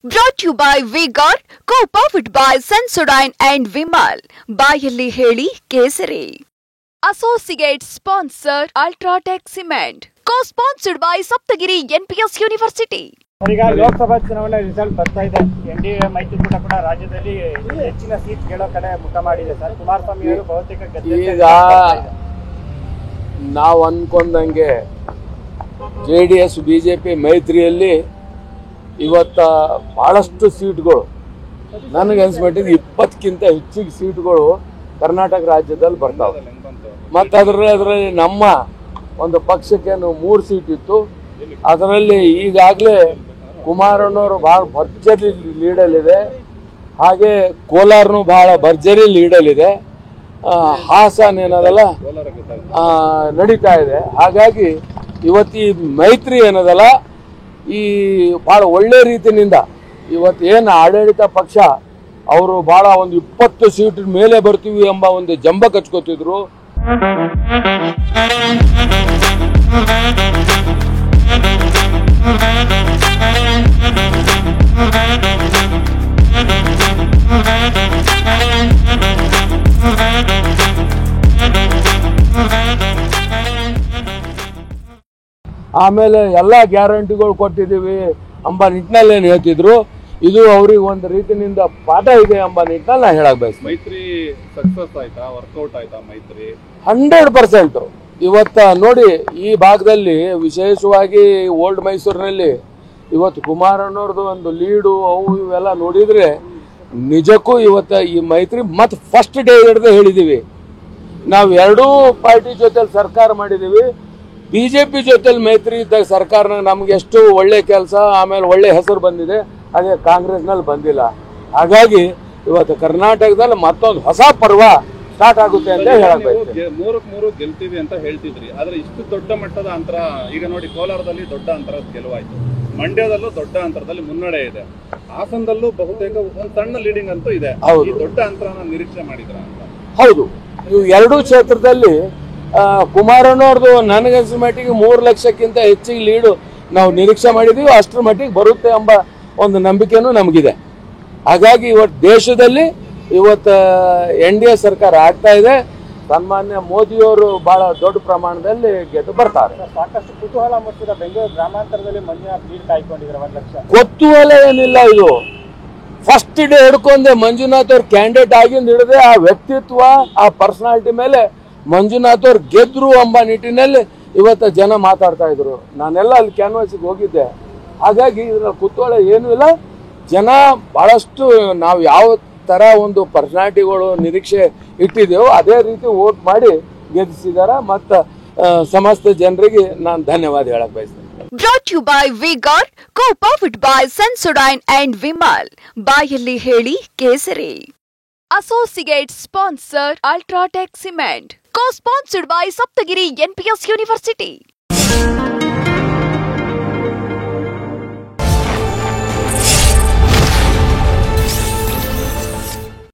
Brought to you by V-Guard, co-powered by Sensodyne and Vimal. ಬಾಯಲ್ಲಿ ಹೇಳಿ ಕೇಸರಿ. Associate sponsor Ultratech Cement. Co-sponsored by Saptagiri NPS University. ಈಗ ಲೋಕಸಭಾ ಚುನಾವಣೆ result ಬರ್ತಾ ಇದೆ. ಎನ್ಡಿಎ ಮೈತ್ರಿಕೂಟ ಕೂಡ ರಾಜ್ಯದಲ್ಲಿ ಹೆಚ್ಚಿನ ಸೀಟ್ ಗೆಲ್ಲೋ ಕಡೆ ಮುಖ ಮಾಡಿದೆ ಸರ್. ಕುಮಾರಸ್ವಾಮಿ ಅವರು ಬಹುತೇಕ ಈಗ ನಾವು ಅನ್ಕೊಂಡಂಗೆ JDS BJP ಮೈತ್ರಿಯಲ್ಲಿ ಇವತ್ತ ಬಹಳಷ್ಟು ಸೀಟ್ಗಳು ನನಗೆ ಅನ್ಸ್ಬಿಟ್ಟಿದ್ದು 20ಕ್ಕಿಂತ ಹೆಚ್ಚಿಗೆ ಸೀಟ್ಗಳು ಕರ್ನಾಟಕ ರಾಜ್ಯದಲ್ಲಿ ಬರ್ತಾವೆ. ಮತ್ತು ಅದರಲ್ಲಿ ನಮ್ಮ ಒಂದು ಪಕ್ಷಕ್ಕೆ 3 ಸೀಟ್ ಇತ್ತು. ಅದರಲ್ಲಿ ಈಗಾಗಲೇ ಕುಮಾರಣ್ಣವರು ಭಾಳ ಭರ್ಜರಿ ಲೀಡಲ್ಲಿದೆ. ಹಾಗೆ ಕೋಲಾರನು ಭಾಳ ಭರ್ಜರಿ ಲೀಡಲ್ಲಿದೆ. ಹಾಸನ ಏನದಲ್ಲ ನಡೀತಾ ಇದೆ. ಹಾಗಾಗಿ ಇವತ್ತು ಈ ಮೈತ್ರಿ ಏನದಲ್ಲ ಈ ಭಾಳ ಒಳ್ಳೆ ರೀತಿಯಿಂದ ಇವತ್ತು ಏನು ಆಡಳಿತ ಪಕ್ಷ ಅವರು ಭಾಳ ಒಂದು 20 ಸೀಟ್ ಮೇಲೆ ಬರ್ತೀವಿ ಎಂಬ ಒಂದು ಜಂಬ ಕಚ್ಕೋತಿದ್ರು. ಆಮೇಲೆ ಎಲ್ಲ ಗ್ಯಾರಂಟಿಗಳು ಕೊಟ್ಟಿದ್ದೀವಿ ಎಂಬ ನಿಟ್ಟಿನಲ್ಲಿ ಏನು ಹೇಳ್ತಿದ್ರು. ಇದು ಅವ್ರಿಗೆ ಒಂದು ರೀತಿಯಿಂದ ಪಾಠ ಇದೆ ಎಂಬ ನಿಟ್ಟಿನಲ್ಲಿ ನಾನು ಹೇಳಕ್ ಬಯಸ್ತೀನಿ. ಮೈತ್ರಿ ಸಕ್ಸಸ್ ಆಯ್ತಾ, ವರ್ಕೌಟ್ ಆಯ್ತಾ ಮೈತ್ರಿ? 100% ಇವತ್ತ ನೋಡಿ ಈ ಭಾಗದಲ್ಲಿ ವಿಶೇಷವಾಗಿ ಓಲ್ಡ್ ಮೈಸೂರಿನಲ್ಲಿ ಇವತ್ತು ಕುಮಾರಣ್ಣವ್ರದ್ದು ಒಂದು ಲೀಡು ಅವು ಇವೆಲ್ಲ ನೋಡಿದ್ರೆ ನಿಜಕ್ಕೂ ಇವತ್ತ ಈ ಮೈತ್ರಿ ಮತ್ತು ಫಸ್ಟ್ ಡೇ ಹಿಡಿದು ಹೇಳಿದ್ದೀವಿ ನಾವು ಎರಡೂ ಪಾರ್ಟಿ ಜೊತೆಲಿ ಸರ್ಕಾರ ಮಾಡಿದ್ದೀವಿ. BJP ಜೊತೆಲಿ ಮೈತ್ರಿ ಇದ್ದಾಗ ಸರ್ಕಾರನಾಗ ನಮ್ಗೆ ಎಷ್ಟು ಒಳ್ಳೆ ಕೆಲಸ ಆಮೇಲೆ ಒಳ್ಳೆ ಹೆಸರು ಬಂದಿದೆ, ಅದೇ ಕಾಂಗ್ರೆಸ್ನಲ್ಲಿ ಬಂದಿಲ್ಲ. ಹಾಗಾಗಿ ಇವತ್ತು ಕರ್ನಾಟಕದಲ್ಲಿ ಮತ್ತೊಂದು ಹೊಸ ಪರ್ವ ಸ್ಟಾರ್ಟ್ ಆಗುತ್ತೆ ಅಂತ ಹೇಳಬೇಕು. 3 ಗೆಲ್ತೀವಿ ಅಂತ ಹೇಳ್ತಿದ್ರಿ, ಆದ್ರೆ ಇಷ್ಟು ದೊಡ್ಡ ಮಟ್ಟದ ಅಂತರ ಈಗ ನೋಡಿ ಕೋಲಾರದಲ್ಲಿ ದೊಡ್ಡ ಅಂತರ ಗೆಲುವಾಯ್ತು, ಮಂಡ್ಯದಲ್ಲೂ ದೊಡ್ಡ ಅಂತರದಲ್ಲಿ ಮುನ್ನಡೆ ಇದೆ, ಹಾಸನದಲ್ಲೂ ಬಹುತೇಕ ಒಂದು ಸಣ್ಣ ಲೀಡಿಂಗ್ ಅಂತೂ ಇದೆ. ಈ ದೊಡ್ಡ ಅಂತರನ ನಿರೀಕ್ಷೆ ಮಾಡಿದ್ರ ಅಂತ? ಹೌದು, ಇವು ಎರಡೂ ಕ್ಷೇತ್ರದಲ್ಲಿ ಕುಮಾರಣ್ಣವ್ರದ್ದು ನನಗನ್ಸಿದ ಮಟ್ಟಿಗೆ 3 ಲಕ್ಷಕ್ಕಿಂತ ಹೆಚ್ಚಿಗೆ ಲೀಡು ನಾವು ನಿರೀಕ್ಷೆ ಮಾಡಿದೀವಿ. ಅಷ್ಟರ ಮಟ್ಟಿಗೆ ಬರುತ್ತೆ ಎಂಬ ಒಂದು ನಂಬಿಕೆನೂ ನಮಗಿದೆ. ಹಾಗಾಗಿ ಇವತ್ತು ದೇಶದಲ್ಲಿ ಇವತ್ತು NDA ಸರ್ಕಾರ ಆಗ್ತಾ ಇದೆ. ಸನ್ಮಾನ್ಯ ಮೋದಿಯವರು ಬಹಳ ದೊಡ್ಡ ಪ್ರಮಾಣದಲ್ಲಿ ಗೆದ್ದು ಬರ್ತಾರೆ. ಸಾಕಷ್ಟು ಕುತೂಹಲ ಮೂಡಿಸಿದ ಬೆಂಗಳೂರು ಗ್ರಾಮಾಂತರದಲ್ಲಿ ಮಂಜುನಾಥ್ ಲೀಡ್ ಕಾಯ್ಕೊಂಡಿದ್ದಾರೆ 1 ಲಕ್ಷ. ಕುತೂಹಲ ಏನಿಲ್ಲ, ಇದು ಫಸ್ಟ್ ಡೇ ಹಿಡ್ಕೊಂಡೆ ಮಂಜುನಾಥ್ ಅವ್ರ ಕ್ಯಾಂಡಿಡೇಟ್ ಆಗಿಂದ ಹಿಡಿದೆ ಆ ವ್ಯಕ್ತಿತ್ವ ಆ ಪರ್ಸನಾಲಿಟಿ ಮೇಲೆ ಮಂಜುನಾಥ್ ಅವ್ರು ಗೆದ್ರು ಎಂಬ ನಿಟ್ಟಿನಲ್ಲಿ ಇವತ್ತು ಜನ ಮಾತಾಡ್ತಾ ಇದ್ರು. ನಾನೆಲ್ಲ ಅಲ್ಲಿ ಕ್ಯಾನ್ವಾಸಿಗೆ ಹೋಗಿದ್ದೆ. ಹಾಗಾಗಿ ಇದ್ರ ಕುತೂಹಲ ಏನೂ ಇಲ್ಲ. ಜನ ಬಹಳಷ್ಟು ನಾವು ಯಾವ ತರ ಒಂದು ಪರ್ಸನಾಲಿಟಿಗಳು ನಿರೀಕ್ಷೆ ಇಟ್ಟಿದ್ದೇವೋ ಅದೇ ರೀತಿ ವೋಟ್ ಮಾಡಿ ಗೆಲ್ಲಿಸಿದಾರ. ಮತ್ತು ಸಮಸ್ತ ಜನರಿಗೆ ನಾನು ಧನ್ಯವಾದ ಹೇಳಕ್ ಬಯಸ್ತೇನೆ. Brought to you by V-Guard, co-powered by Sensodyne and Vimal. ಬಾಯಲ್ಲಿ ಹೇಳಿ ಕೇಸರಿ. Associate sponsor Ultratech Cement. Co-sponsored by Saptagiri NPS University.